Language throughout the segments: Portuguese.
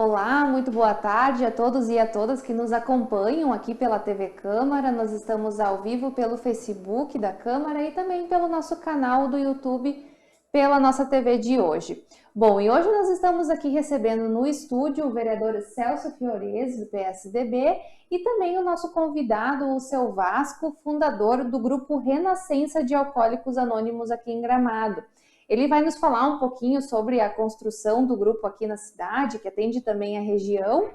Olá, muito boa tarde a todos e a todas que nos acompanham aqui pela TV Câmara. Nós estamos ao vivo pelo Facebook da Câmara e também pelo nosso canal do YouTube, pela nossa TV de hoje. Bom, e hoje nós estamos aqui recebendo no estúdio o vereador Celso Fiorese, do PSDB, e também o nosso convidado, o Seu Vasco, fundador do grupo Renascença de Alcoólicos Anônimos aqui em Gramado. Ele vai nos falar um pouquinho sobre a construção do grupo aqui na cidade, que atende também a região,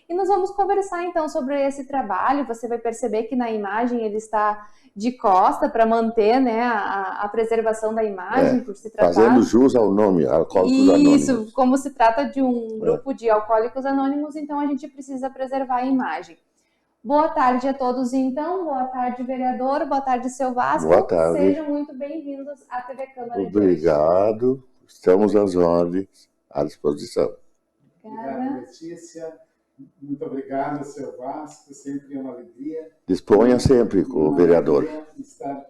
e nós vamos conversar então sobre esse trabalho. Você vai perceber que na imagem ele está de costa para manter, né, a preservação da imagem, por se tratar... Fazendo jus ao nome, Alcoólicos Anônimos. Isso, como se trata de um grupo de alcoólicos anônimos, então a gente precisa preservar a imagem. Boa tarde a todos, então. Boa tarde, vereador. Boa tarde, Seu Vasco. Boa tarde. Sejam muito bem-vindos à TV Câmara. Obrigado. Estamos às ordens, à disposição. Obrigado, Letícia. Muito obrigado, Seu Vasco. Sempre é uma alegria. Disponha sempre com o vereador. Estar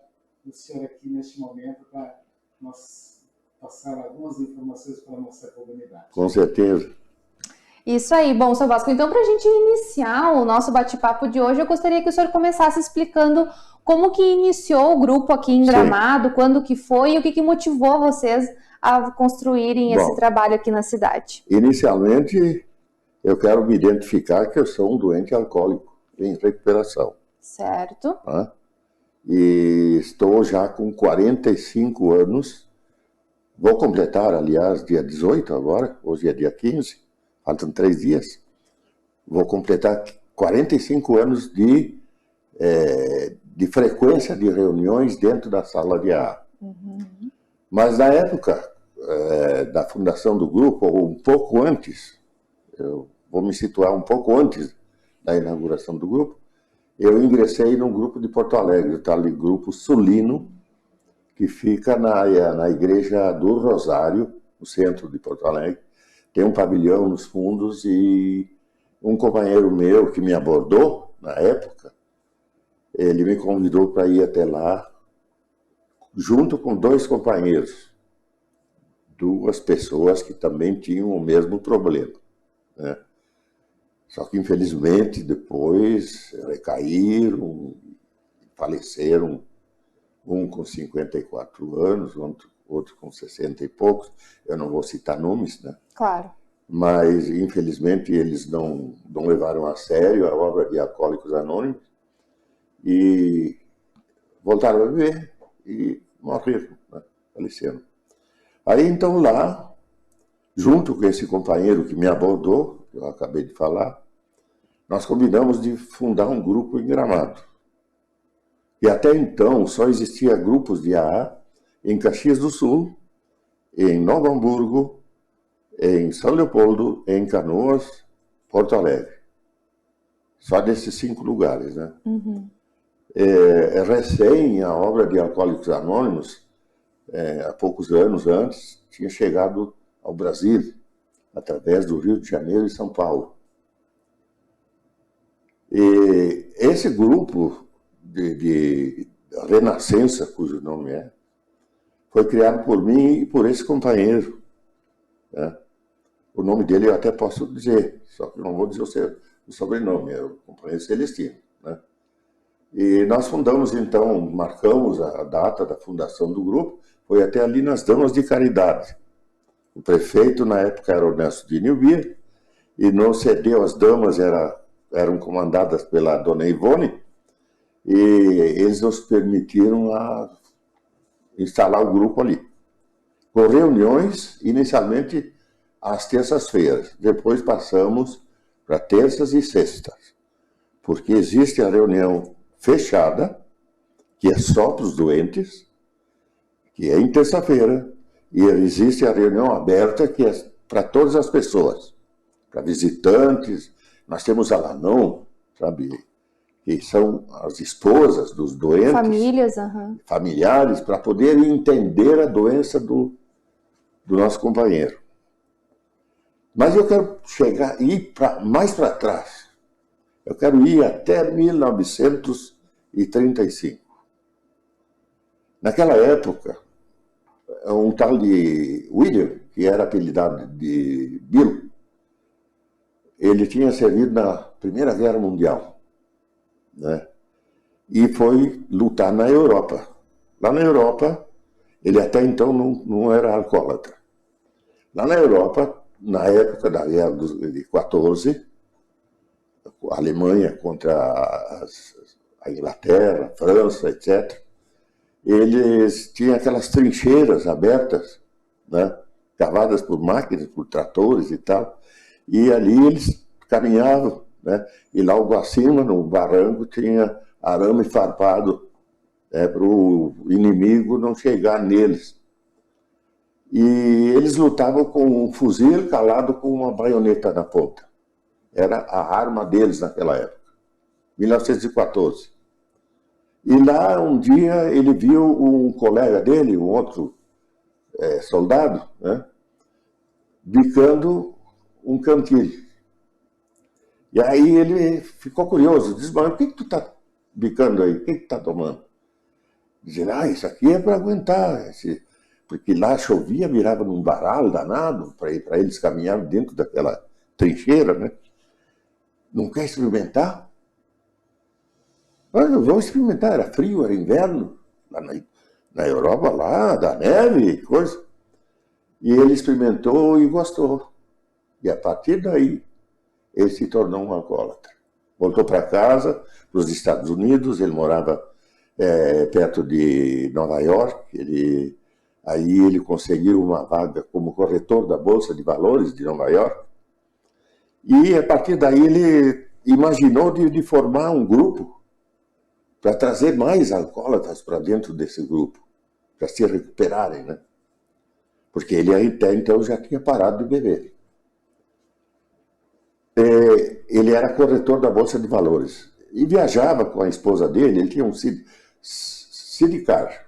o senhor aqui neste momento para nós passar algumas informações para a nossa comunidade. Com certeza. Isso aí. Bom, Seu Vasco, então, para a gente iniciar o nosso bate-papo de hoje, eu gostaria que o senhor começasse explicando como que iniciou o grupo aqui em Gramado, Sim. Quando que foi e o que motivou vocês a construírem esse trabalho aqui na cidade. Inicialmente, eu quero me identificar que eu sou um doente alcoólico em recuperação. Certo. E estou já com 45 anos. Vou completar, aliás, dia 18 agora, hoje é dia 15. Faltam 3 dias, vou completar 45 anos de frequência de reuniões dentro da sala de AA. Mas na época da fundação do grupo, ou um pouco antes, eu vou me situar um pouco antes da inauguração do grupo, eu ingressei no grupo de Porto Alegre, o tal grupo Sulino, que fica na igreja do Rosário, no centro de Porto Alegre. Tem um pavilhão nos fundos e um companheiro meu que me abordou na época, ele me convidou para ir até lá, junto com 2 companheiros, 2 pessoas que também tinham o mesmo problema, né? Só que infelizmente depois recaíram, faleceram, um com 54 anos, outro com 60 e poucos, eu não vou citar nomes, né? Claro. Mas, infelizmente, eles não levaram a sério a obra de Alcoólicos Anônimos e voltaram a viver e morreram, né? Faleceram. Aí, então, lá, junto com esse companheiro que me abordou, que eu acabei de falar, nós combinamos de fundar um grupo em Gramado. E até então, só existia grupos de AA em Caxias do Sul, em Novo Hamburgo, em São Leopoldo, em Canoas, Porto Alegre. Só desses 5 lugares, né? Recém, a obra de Alcoólicos Anônimos, há poucos anos antes, tinha chegado ao Brasil, através do Rio de Janeiro e São Paulo. E esse grupo de Renascença, cujo nome foi criado por mim e por esse companheiro, né? O nome dele eu até posso dizer, só que não vou dizer o sobrenome, é o companheiro Celestino, né? E nós fundamos, então, marcamos a data da fundação do grupo, foi até ali nas Damas de Caridade. O prefeito, na época, era o Ernesto de Nilbir, e não cedeu, as damas eram comandadas pela dona Ivone, e eles nos permitiram instalar o grupo ali, com reuniões, inicialmente, às terças-feiras. Depois passamos para terças e sextas, porque existe a reunião fechada, que é só para os doentes, que é em terça-feira, e existe a reunião aberta, que é para todas as pessoas, para visitantes. Nós temos a Lanon, sabe, que são as esposas dos doentes, famílias, familiares, para poderem entender a doença do nosso companheiro. Mas eu quero ir mais para trás. Eu quero ir até 1935. Naquela época, um tal de William, que era apelidado de Bill, ele tinha servido na Primeira Guerra Mundial, né? E foi lutar na Europa. Lá na Europa, ele até então não era alcoólatra. Lá na Europa, na época da Guerra de 14, a Alemanha contra a Inglaterra, a França, etc., eles tinham aquelas trincheiras abertas, né, cavadas por máquinas, por tratores e tal, e ali eles caminhavam, né, e logo acima, no barranco, tinha arame farpado, para o inimigo não chegar neles. E eles lutavam com um fuzil calado com uma baioneta na ponta. Era a arma deles naquela época, 1914. E lá, um dia, ele viu um colega dele, um outro soldado, né, bicando um cantil. E aí ele ficou curioso, disse, mas o que tu tá bicando aí? O que tu tá tomando? Dizendo, isso aqui é para aguentar, porque lá chovia, virava num varal danado, para eles caminharem dentro daquela trincheira, né? Não quer experimentar? Mas vamos experimentar, era frio, era inverno, lá na Europa, lá, da neve, coisa. E ele experimentou e gostou. E a partir daí, ele se tornou um alcoólatra. Voltou para casa, para os Estados Unidos, ele morava perto de Nova York, aí ele conseguiu uma vaga como corretor da Bolsa de Valores de Nova York. E a partir daí ele imaginou de formar um grupo para trazer mais alcoólatras para dentro desse grupo, para se recuperarem, né? Porque ele até então já tinha parado de beber. Ele era corretor da Bolsa de Valores e viajava com a esposa dele, ele tinha um sidecar,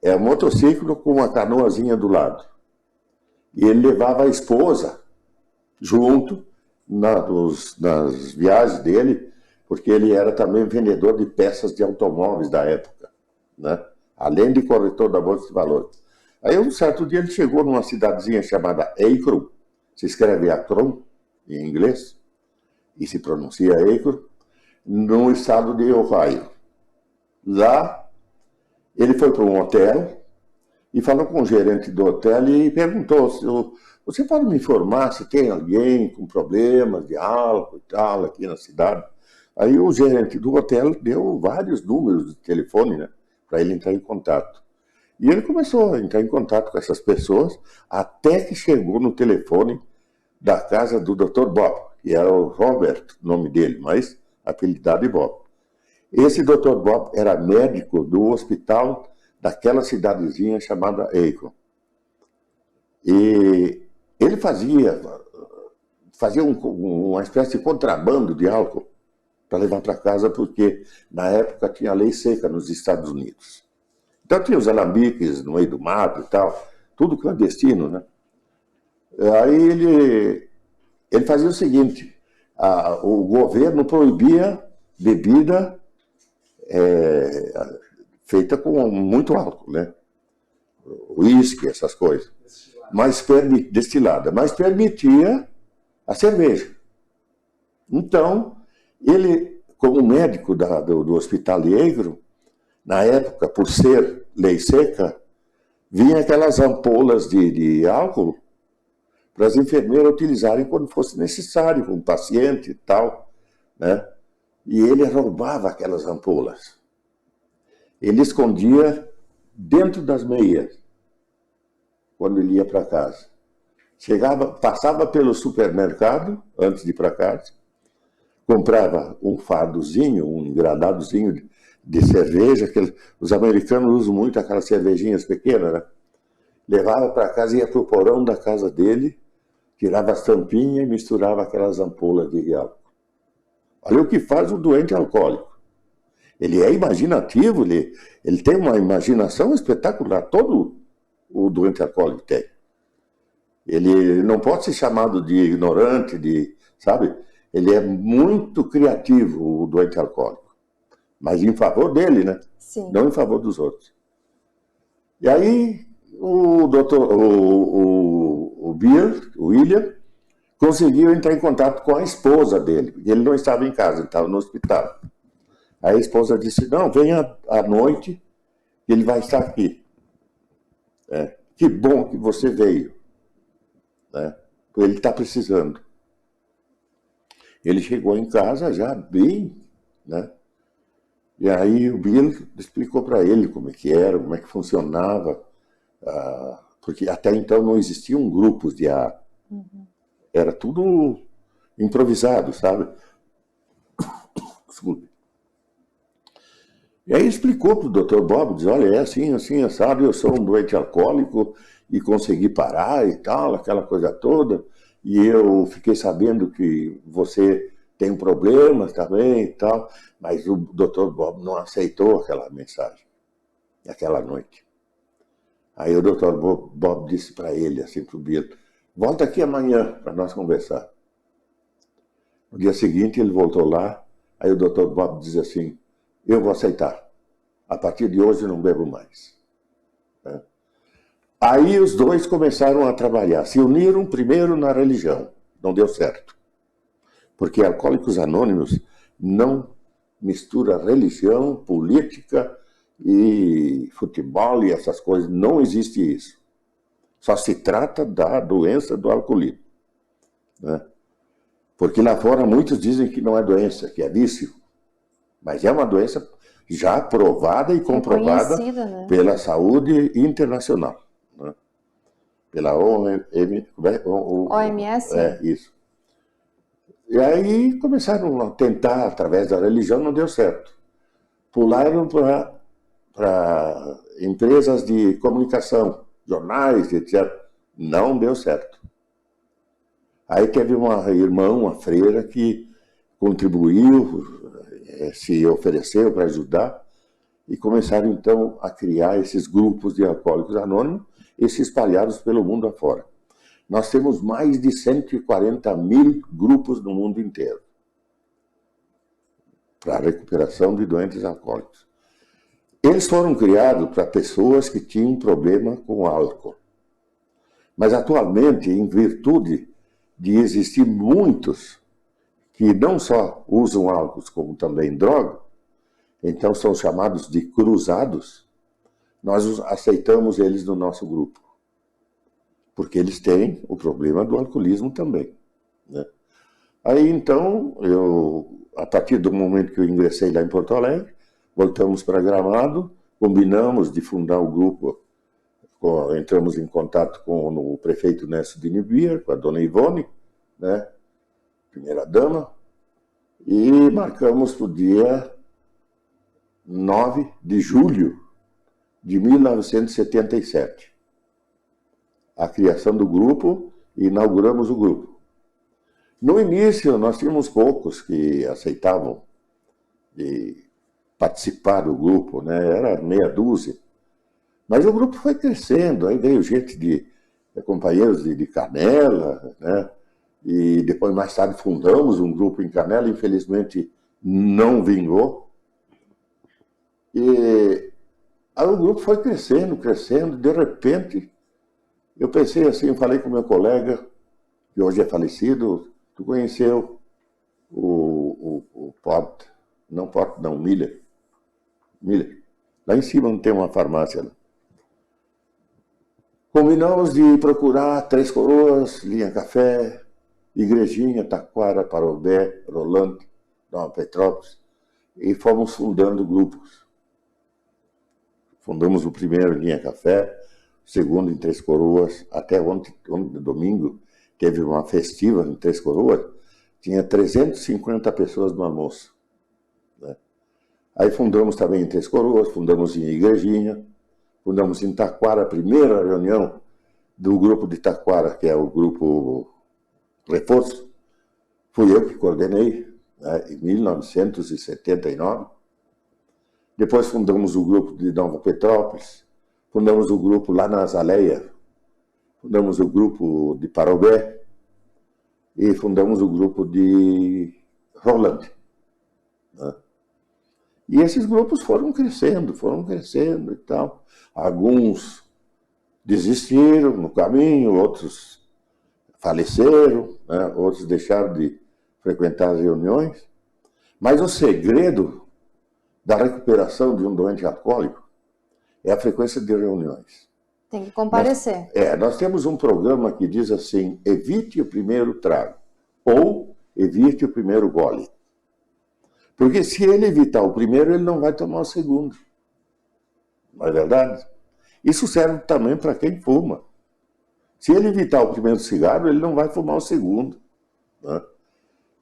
um motociclo com uma canoazinha do lado. E ele levava a esposa junto nas viagens dele, porque ele era também vendedor de peças de automóveis da época, né? Além de corretor da Bolsa de Valores. Aí um certo dia ele chegou numa cidadezinha chamada Akron, se escreve Akron em inglês, e se pronuncia Akron, no estado de Ohio. Lá ele foi para um hotel e falou com o gerente do hotel e perguntou se você pode me informar se tem alguém com problemas de álcool e tal aqui na cidade. Aí o gerente do hotel deu vários números de telefone, né, para ele entrar em contato. E ele começou a entrar em contato com essas pessoas, até que chegou no telefone da casa do Dr. Bob, que era o Robert, o nome dele, mas apelidado de Bob. Esse Dr. Bob era médico do hospital daquela cidadezinha chamada Akron. E ele fazia uma espécie de contrabando de álcool para levar para casa, porque na época tinha lei seca nos Estados Unidos. Então tinha os alambiques no meio do mato e tal, tudo clandestino, né? Aí ele fazia o seguinte, o governo proibia bebida feita com muito álcool, né? Uísque, essas coisas. Destilada, mas permitia a cerveja. Então, ele, como médico do hospital de Akron, na época, por ser lei seca, vinha aquelas ampolas de álcool para as enfermeiras utilizarem quando fosse necessário, com o paciente e tal, né? E ele roubava aquelas ampolas. Ele escondia dentro das meias, quando ele ia para casa. Passava pelo supermercado, antes de ir para casa, comprava um fardozinho, um engradadozinho de cerveja, que os americanos usam muito aquelas cervejinhas pequenas, né? Levava para casa, ia para o porão da casa dele, tirava as tampinhas e misturava aquelas ampolas de álcool. Olha o que faz o doente alcoólico. Ele é imaginativo, ele tem uma imaginação espetacular, todo o doente alcoólico tem. Ele não pode ser chamado de ignorante, sabe? Ele é muito criativo, o doente alcoólico. Mas em favor dele, né? Sim. Não em favor dos outros. E aí o William conseguiu entrar em contato com a esposa dele, porque ele não estava em casa, ele estava no hospital. Aí a esposa disse, não, venha à noite, ele vai estar aqui. Que bom que você veio, né? Ele está precisando. Ele chegou em casa já bem, né? E aí o Bill explicou para ele como é que era, como é que funcionava, porque até então não existiam grupos de AA. Era tudo improvisado, sabe? Desculpe. E aí explicou para o Dr. Bob, diz, olha, é assim, assim, sabe, eu sou um doente alcoólico e consegui parar e tal, aquela coisa toda, e eu fiquei sabendo que você tem problemas também e tal, mas o Dr. Bob não aceitou aquela mensagem, aquela noite. Aí o Dr. Bob disse para ele, assim, para o Bill, volta aqui amanhã para nós conversar. No dia seguinte ele voltou lá, aí o Dr. Bob diz assim, eu vou aceitar. A partir de hoje eu não bebo mais. Aí os dois começaram a trabalhar. Se uniram primeiro na religião. Não deu certo. Porque Alcoólicos Anônimos não mistura religião, política e futebol e essas coisas. Não existe isso. Só se trata da doença do alcoolismo. Porque lá fora muitos dizem que não é doença, que é vício. Mas é uma doença já provada e comprovada, né, pela saúde internacional. Né? Pela OMS? Isso. E aí começaram a tentar, através da religião, não deu certo. Pularam para empresas de comunicação, jornais, etc. Não deu certo. Aí teve uma irmã, uma freira, que contribuiu, se ofereceu para ajudar, e começaram então a criar esses grupos de alcoólicos anônimos e se espalhados pelo mundo afora. Nós temos mais de 140 mil grupos no mundo inteiro para a recuperação de doentes alcoólicos. Eles foram criados para pessoas que tinham problema com álcool. Mas atualmente, em virtude de existir muitos que não só usam álcool como também droga, então são chamados de cruzados, nós aceitamos eles no nosso grupo. Porque eles têm o problema do alcoolismo também. Né? Aí então, a partir do momento que eu ingressei lá em Porto Alegre, voltamos para Gramado, combinamos de fundar o grupo, entramos em contato com o prefeito Nécio de Nibier, com a dona Ivone, né? Primeira dama, e marcamos para o dia 9 de julho de 1977. A criação do grupo e inauguramos o grupo. No início, nós tínhamos poucos que aceitavam de participar do grupo, né? Era meia dúzia. Mas o grupo foi crescendo, aí veio gente companheiros de Canela, né? E depois, mais tarde, fundamos um grupo em Canela, infelizmente não vingou. E aí o grupo foi crescendo, crescendo, de repente, eu pensei assim, falei com meu colega, que hoje é falecido, tu conheceu o Miller. Miller. Lá em cima não tem uma farmácia. Né? Combinamos de procurar Três Coroas, Linha Café, Igrejinha, Taquara, Parobé, Rolante, Nova Petrópolis, e fomos fundando grupos. Fundamos o primeiro em Linha Café, o segundo em Três Coroas, até ontem domingo, teve uma festiva em Três Coroas, tinha 350 pessoas no almoço. Né? Aí fundamos também em Três Coroas, fundamos em Igrejinha, fundamos em Taquara, a primeira reunião do grupo de Taquara, que é o grupo Reforço, fui eu que coordenei, né, em 1979. Depois fundamos o grupo de Nova Petrópolis, fundamos o grupo lá na Azaleia, fundamos o grupo de Parobé e fundamos o grupo de Rolante. Né? E esses grupos foram crescendo e tal. Alguns desistiram no caminho, outros faleceram, né? Outros deixaram de frequentar as reuniões. Mas o segredo da recuperação de um doente alcoólico é a frequência de reuniões. Tem que comparecer. Nós temos um programa que diz assim: evite o primeiro trago ou evite o primeiro gole. Porque se ele evitar o primeiro, ele não vai tomar o segundo. Não é verdade? Isso serve também para quem fuma. Se ele evitar o primeiro cigarro, ele não vai fumar o segundo. Né?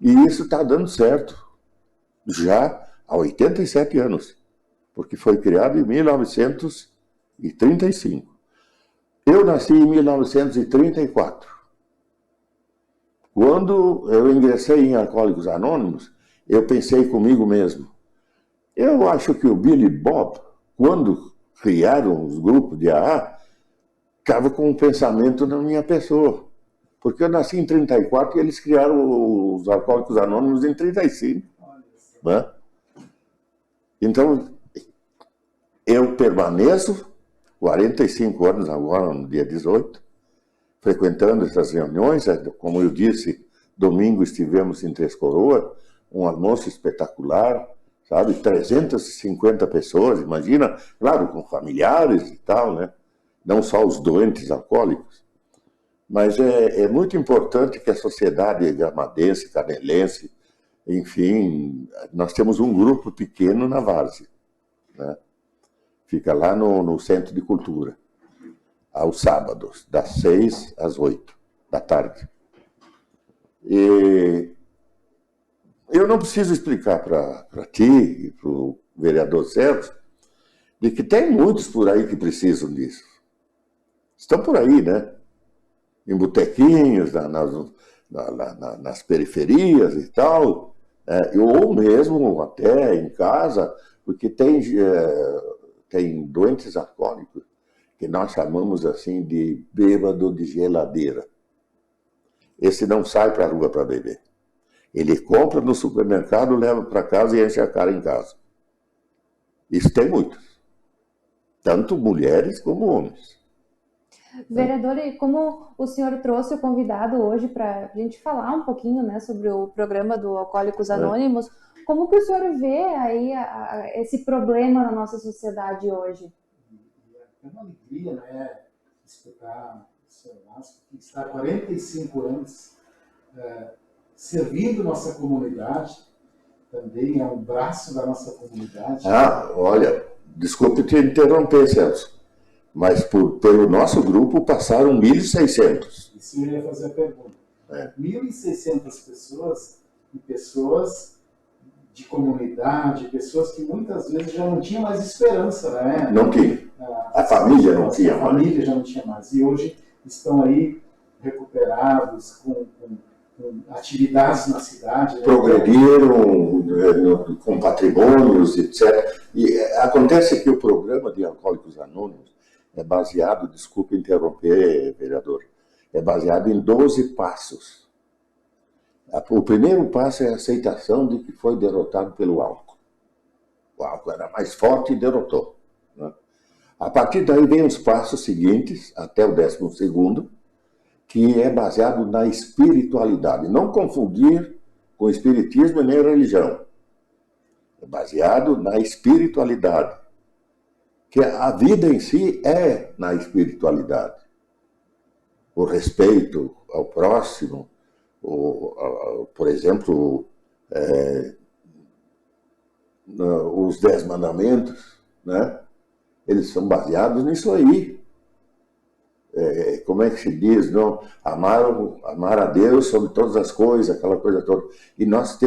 E isso está dando certo. Já há 87 anos. Porque foi criado em 1935. Eu nasci em 1934. Quando eu ingressei em Alcoólicos Anônimos, eu pensei comigo mesmo. Eu acho que o Billy Bob, quando criaram os grupos de AA, estava com um pensamento na minha pessoa. Porque eu nasci em 34 e eles criaram os Alcoólicos Anônimos em 35. Né? Então, eu permaneço 45 anos agora, no dia 18, frequentando essas reuniões. Como eu disse, domingo estivemos em Três Coroas, um almoço espetacular, sabe? 350 pessoas, imagina, claro, com familiares e tal, né? Não só os doentes alcoólicos. Mas é muito importante que a sociedade gramadense, canelense, enfim, nós temos um grupo pequeno na Várzea, né? Fica lá no Centro de Cultura, aos sábados, das 6 às 8 da tarde. E eu não preciso explicar para ti e para o vereador Sérgio de que tem muitos por aí que precisam disso. Estão por aí, né? Em botequinhos, nas periferias e tal, ou mesmo até em casa, porque tem doentes alcoólicos que nós chamamos assim de bêbado de geladeira. Esse não sai para a rua para beber. Ele compra no supermercado, leva para casa e enche a cara em casa. Isso tem muitos. Tanto mulheres como homens. Vereador, e como o senhor trouxe o convidado hoje para a gente falar um pouquinho, né, sobre o programa do Alcoólicos Anônimos, como que o senhor vê aí esse problema na nossa sociedade hoje? É uma alegria, né, escutar o senhor Márcio, que está há 45 anos servindo nossa comunidade, também é um braço da nossa comunidade. Olha, desculpe te interromper, Celso, mas pelo nosso grupo passaram 1.600. Isso eu ia fazer a pergunta. 1.600 pessoas, e pessoas de comunidade, pessoas que muitas vezes já não tinham mais esperança, né? Não tinha. A família não tinha mais. A família já não tinha mais. E hoje estão aí recuperados, com atividades na cidade. Né? Progrediram com patrimônios, etc. E acontece que o programa de Alcoólicos Anônimos é baseado, desculpe interromper, vereador, é baseado em 12 passos. O primeiro passo é a aceitação de que foi derrotado pelo álcool. O álcool era mais forte e derrotou. Né? A partir daí vem os passos seguintes, até o 12º, que é baseado na espiritualidade. Não confundir com espiritismo nem religião. É baseado na espiritualidade. Que a vida em si é na espiritualidade. O respeito ao próximo, por exemplo, os 10 mandamentos, né? Eles são baseados nisso aí. Como é que se diz? Não? Amar a Deus sobre todas as coisas, aquela coisa toda. E nós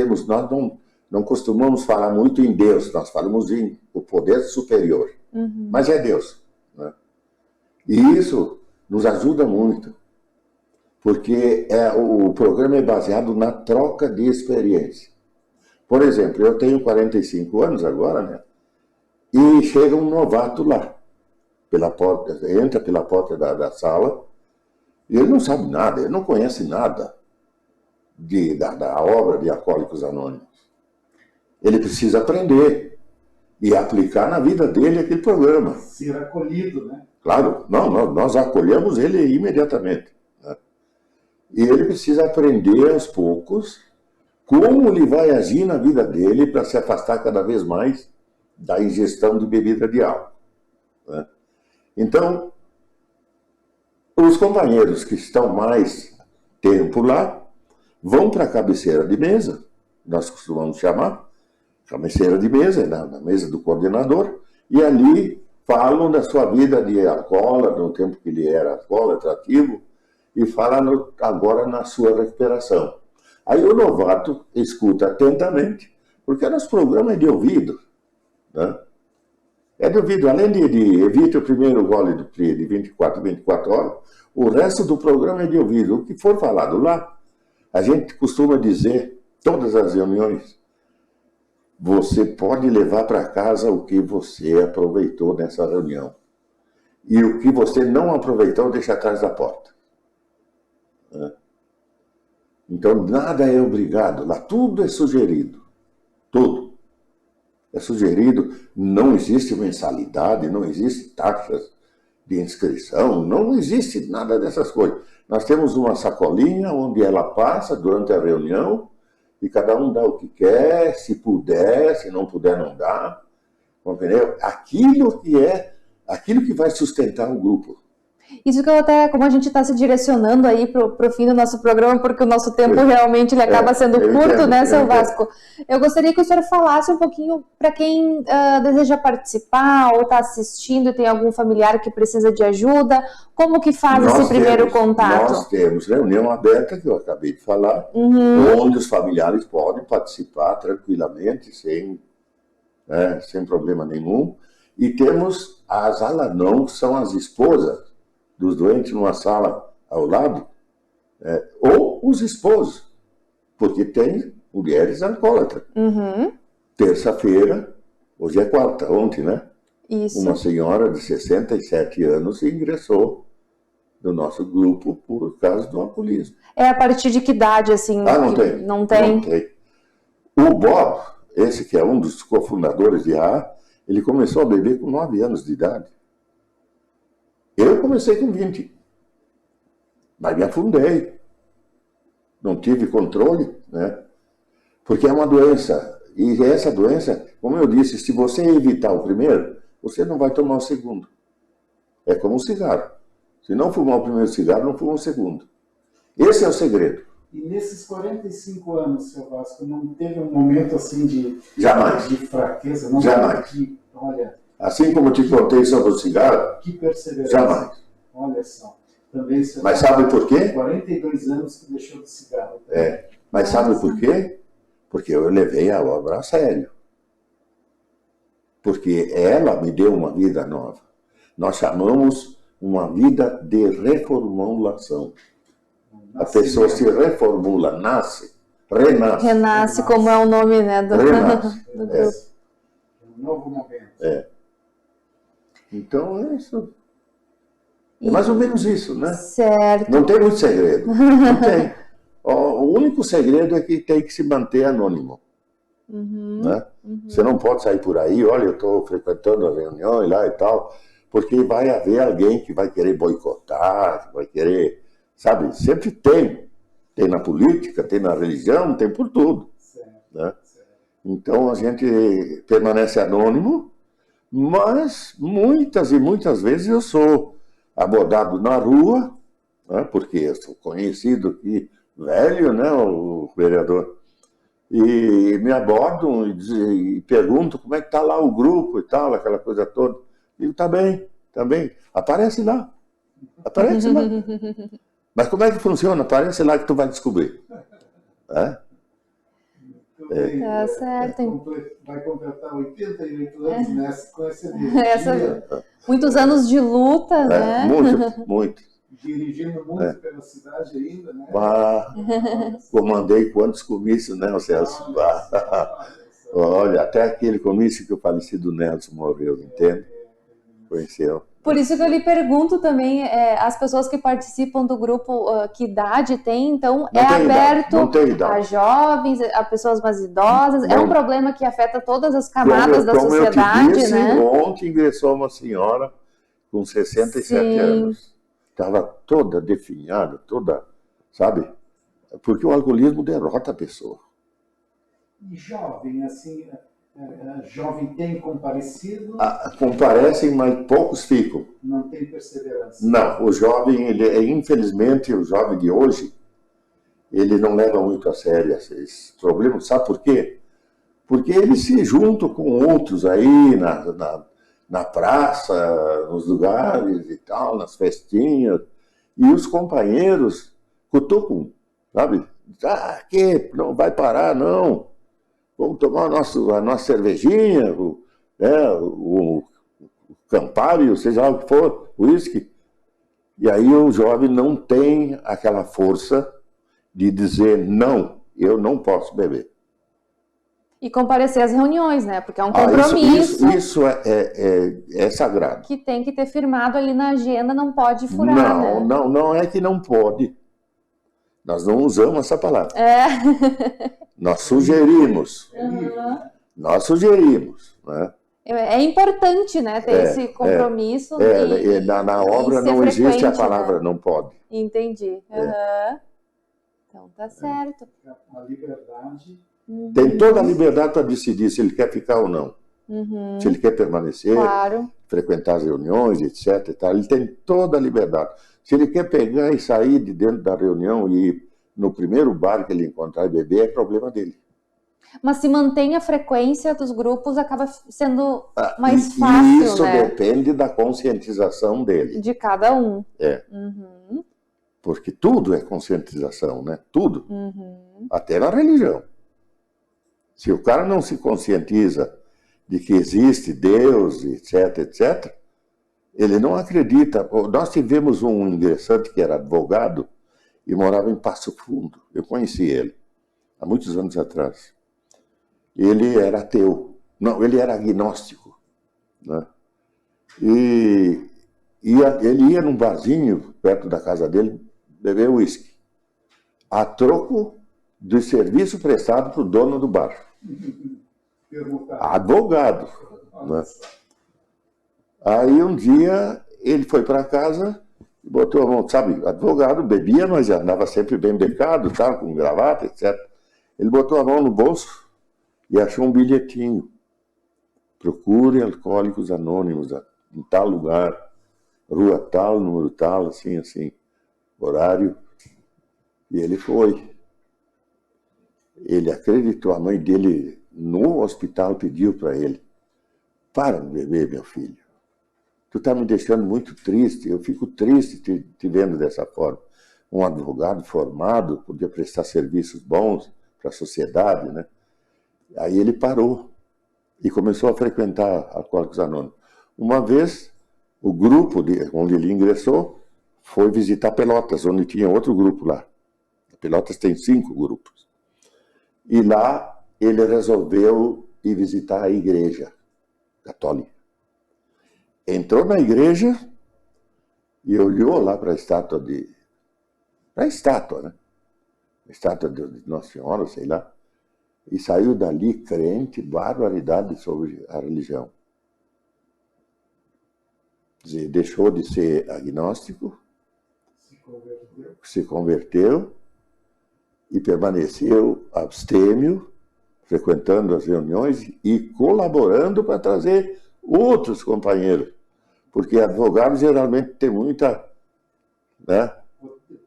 não costumamos falar muito em Deus, nós falamos em o poder superior. Uhum. Mas é Deus. Né? E isso nos ajuda muito, porque o programa é baseado na troca de experiência. Por exemplo, eu tenho 45 anos agora, né? E chega um novato lá, entra pela porta da sala, e ele não sabe nada, ele não conhece nada da obra de Alcoólicos Anônimos. Ele precisa aprender e aplicar na vida dele aquele programa. Ser acolhido, né? Claro, nós acolhemos ele imediatamente. Né? E ele precisa aprender aos poucos como ele vai agir na vida dele para se afastar cada vez mais da ingestão de bebida de álcool, né? Então, os companheiros que estão mais tempo lá vão para a cabeceira de mesa, nós costumamos chamar, cabeceira de mesa, na mesa do coordenador, e ali falam da sua vida de alcoólatra, no tempo que ele era alcoólatra ativo, e falam agora na sua recuperação. Aí o novato escuta atentamente, porque nosso programa é de ouvido, né? É de ouvido, além de evite o primeiro gole do PRI de 24 horas, o resto do programa é de ouvido. O que for falado lá, a gente costuma dizer, todas as reuniões, você pode levar para casa o que você aproveitou nessa reunião. E o que você não aproveitou, deixa atrás da porta. Então, nada é obrigado, lá tudo é sugerido. Tudo é sugerido, não existe mensalidade, não existe taxas de inscrição, não existe nada dessas coisas. Nós temos uma sacolinha onde ela passa durante a reunião e cada um dá o que quer, se puder, se não puder não dá. Compreendeu? Aquilo que vai sustentar o grupo. Isso que eu até, como a gente está se direcionando aí para o fim do nosso programa, porque o nosso tempo realmente ele acaba sendo curto, né, seu Vasco? Eu gostaria que o senhor falasse um pouquinho para quem deseja participar ou está assistindo e tem algum familiar que precisa de ajuda, como que faz esse primeiro contato? Nós temos reunião aberta, que eu acabei de falar, onde os familiares podem participar tranquilamente, sem problema nenhum. E temos as alanão, que são as esposas dos doentes numa sala ao lado, ou os esposos, porque tem mulheres alcoólatras. Terça-feira, hoje é quarta, ontem, né? Isso. Uma senhora de 67 anos ingressou no nosso grupo por causa do alcoolismo. É a partir de que idade, assim? Não tem. Não tem? Não tem. O Bob, esse que é um dos cofundadores de AA, ele começou a beber com 9 anos de idade. Eu comecei com 20, mas me afundei. Não tive controle, né? Porque é uma doença. E essa doença, como eu disse, se você evitar o primeiro, você não vai tomar o segundo. É como um cigarro. Se não fumar o primeiro cigarro, não fuma o segundo. Esse é o segredo. E nesses 45 anos, seu Vasco, não teve um momento assim de fraqueza? Não? Jamais. Olha, assim como eu te contei sobre o cigarro, que perseverança. Jamais. Olha só. Também, mas sabe por quê? 42 anos que deixou de cigarro. Mas sabe por quê? Porque eu levei a obra a sério. Porque ela me deu uma vida nova. Nós chamamos uma vida de reformulação. A pessoa se reformula, renasce. Renasce, como é o nome, né, do grupo. Um novo momento. Então, é isso. É mais ou menos isso, né? Certo. Não tem muito segredo. Não tem. O único segredo é que tem que se manter anônimo. Né? Você não pode sair por aí, olha, eu estou frequentando a reunião e lá e tal, porque vai haver alguém que vai querer boicotar, que vai querer, sabe? Sempre tem. Tem na política, tem na religião, tem por tudo. Né? Então a gente permanece anônimo, mas muitas e muitas vezes eu sou abordado na rua, né, porque eu sou conhecido aqui, velho, né, o vereador, e me abordam e perguntam como é que está lá o grupo e tal, aquela coisa toda. E eu, tá bem, aparece lá. Mas como é que funciona? Aparece lá que tu vai descobrir. Tá certo. Vai completar 88 anos com essa energia. Muitos anos de luta, né? Muito. Dirigindo muito pela cidade ainda, né? Comandei quantos comícios, né, Celso? Olha, até aquele comício que o falecido Nelson morreu, entende? Conheceu. Por isso que eu lhe pergunto também, as pessoas que participam do grupo, que idade tem? Então, não tem aberto idade. A jovens, a pessoas mais idosas? Não. É um problema que afeta todas as camadas da sociedade, eu te disse, né? Ontem ingressou uma senhora com 67 anos. Estava toda definhada, toda sabe? Porque o alcoolismo derrota a pessoa. E jovem, assim, jovem tem comparecido? Comparecem, mas poucos ficam. Não tem perseverança? Não, o jovem, infelizmente, o jovem de hoje, ele não leva muito a sério esses problemas. Sabe por quê? Porque ele se junta com outros aí na praça, nos lugares e tal, nas festinhas, e os companheiros cutucam, sabe? Que não vai parar, não. Vamos tomar a nossa cervejinha, o Campari, seja lá o que for, o uísque. E aí o jovem não tem aquela força de dizer, não, eu não posso beber. E comparecer às reuniões, né? Porque é um compromisso. Isso é sagrado. Que tem que ter firmado ali na agenda, não pode furar, né? Não é que não pode. Nós não usamos essa palavra. Nós sugerimos. Nós sugerimos, né? É importante, né, ter esse compromisso. Na obra não existe a palavra, né? Não pode. Entendi. Então tá certo. A liberdade. Tem toda a liberdade para decidir se ele quer ficar ou não. Se ele quer permanecer, frequentar as reuniões, etc. E tal. Ele tem toda a liberdade. Se ele quer pegar e sair de dentro da reunião e ir no primeiro bar que ele encontrar e beber, é problema dele. Mas se mantém a frequência dos grupos, acaba sendo mais fácil, isso, né? Depende da conscientização dele. De cada um. Porque tudo é conscientização, né? Tudo. Até na religião. Se o cara não se conscientiza de que existe Deus, etc, etc, ele não acredita. Nós tivemos um ingressante que era advogado e morava em Passo Fundo. Eu conheci ele há muitos anos atrás. Ele era ateu. Não, ele era agnóstico, né? E ele ia num barzinho perto da casa dele beber uísque, a troco do serviço prestado para o dono do bar. Advogado, né? Aí um dia ele foi para casa e botou a mão, sabe, advogado, bebia, mas andava sempre bem becado, tá, com gravata, etc. Ele botou a mão no bolso e achou um bilhetinho. Procure Alcoólicos Anônimos em tal lugar, rua tal, número tal, assim, horário. E ele foi. Ele acreditou, a mãe dele no hospital pediu para ele: para de beber, meu filho. Tu está me deixando muito triste, eu fico triste te vendo dessa forma. Um advogado formado, podia prestar serviços bons para a sociedade, né? Aí ele parou e começou a frequentar Alcoólicos Anônimos. Uma vez, o grupo onde ele ingressou foi visitar Pelotas, onde tinha outro grupo lá. Pelotas tem 5 grupos. E lá ele resolveu ir visitar a igreja católica. Entrou na igreja e olhou lá para a estátua né? A estátua de Nossa Senhora, sei lá. E saiu dali crente, barbaridade sobre a religião. Quer dizer, deixou de ser agnóstico, se converteu e permaneceu abstêmio, frequentando as reuniões e colaborando para trazer outros companheiros. Porque advogado geralmente tem muita, né?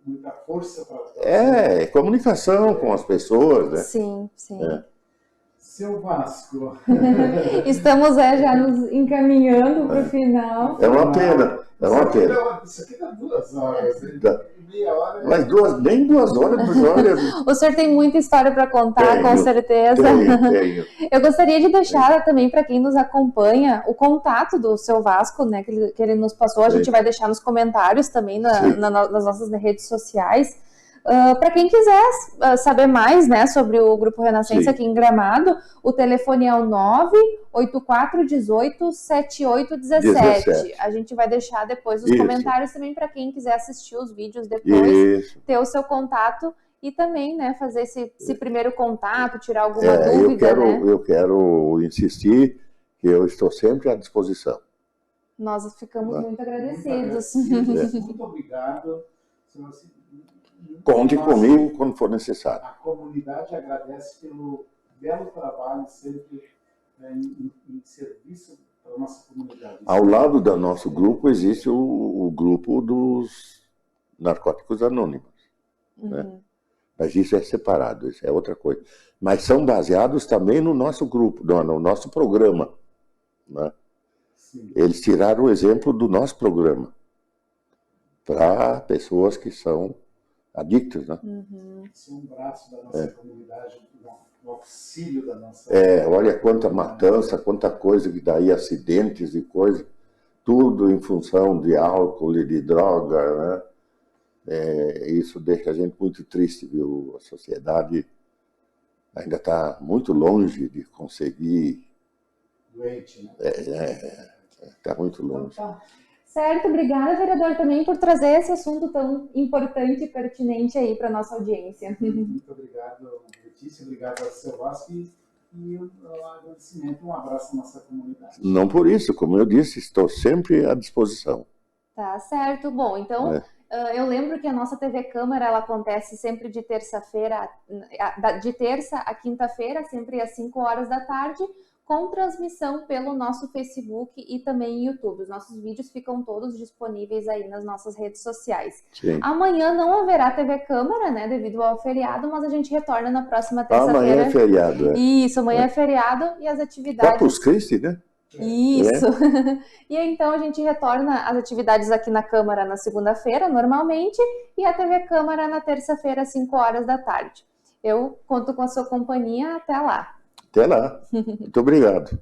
Muita força para... comunicação com as pessoas, né? Sim. Seu Vasco. Estamos já nos encaminhando para o final. É uma pena. Isso aqui dá 2 horas. Meia hora. Mas nem 2 horas. O senhor tem muita história para contar, com certeza. Tenho. Eu gostaria de deixar também para quem nos acompanha o contato do seu Vasco, né, que ele nos passou. A gente vai deixar nos comentários também nas nossas redes sociais. Para quem quiser saber mais, né, sobre o Grupo Renascença aqui em Gramado, o telefone é o 984187817. A gente vai deixar depois nos comentários também para quem quiser assistir os vídeos depois, ter o seu contato e também, né, fazer esse primeiro contato, tirar alguma dúvida. Eu quero insistir que eu estou sempre à disposição. Nós ficamos muito agradecidos. Muito obrigado. Conte comigo quando for necessário. A comunidade agradece pelo belo trabalho sempre em serviço para a nossa comunidade. Ao lado do nosso grupo existe o grupo dos Narcóticos Anônimos. Né? Mas isso é separado, isso é outra coisa. Mas são baseados também no nosso grupo, no nosso programa. Né? Eles tiraram o exemplo do nosso programa para pessoas que são adictos. Né? Isso é um braço da nossa comunidade, o auxílio da nossa... olha quanta matança, quanta coisa que daí, acidentes e coisa, tudo em função de álcool e de droga, né? Isso deixa a gente muito triste, viu? A sociedade ainda está muito longe de conseguir... Doente, né? Está muito longe. Certo, obrigada, vereador, também por trazer esse assunto tão importante e pertinente aí para a nossa audiência. Muito obrigado, Letícia, obrigado ao seu Vasco e um agradecimento, um abraço à nossa comunidade. Não por isso, como eu disse, estou sempre à disposição. Tá certo. Bom, então, eu lembro que a nossa TV Câmara, ela acontece sempre de terça-feira, de terça a quinta-feira, sempre às 5 horas da tarde, com transmissão pelo nosso Facebook e também YouTube. Os nossos vídeos ficam todos disponíveis aí nas nossas redes sociais. Sim. Amanhã não haverá TV Câmara, né, devido ao feriado, mas a gente retorna na próxima terça-feira. Amanhã é feriado. Isso, amanhã é feriado e as atividades... Corpus Christi, né? Isso. E então a gente retorna às atividades aqui na Câmara na segunda-feira, normalmente, e a TV Câmara na terça-feira, às 5 horas da tarde. Eu conto com a sua companhia. Até lá. Até lá. Muito obrigado.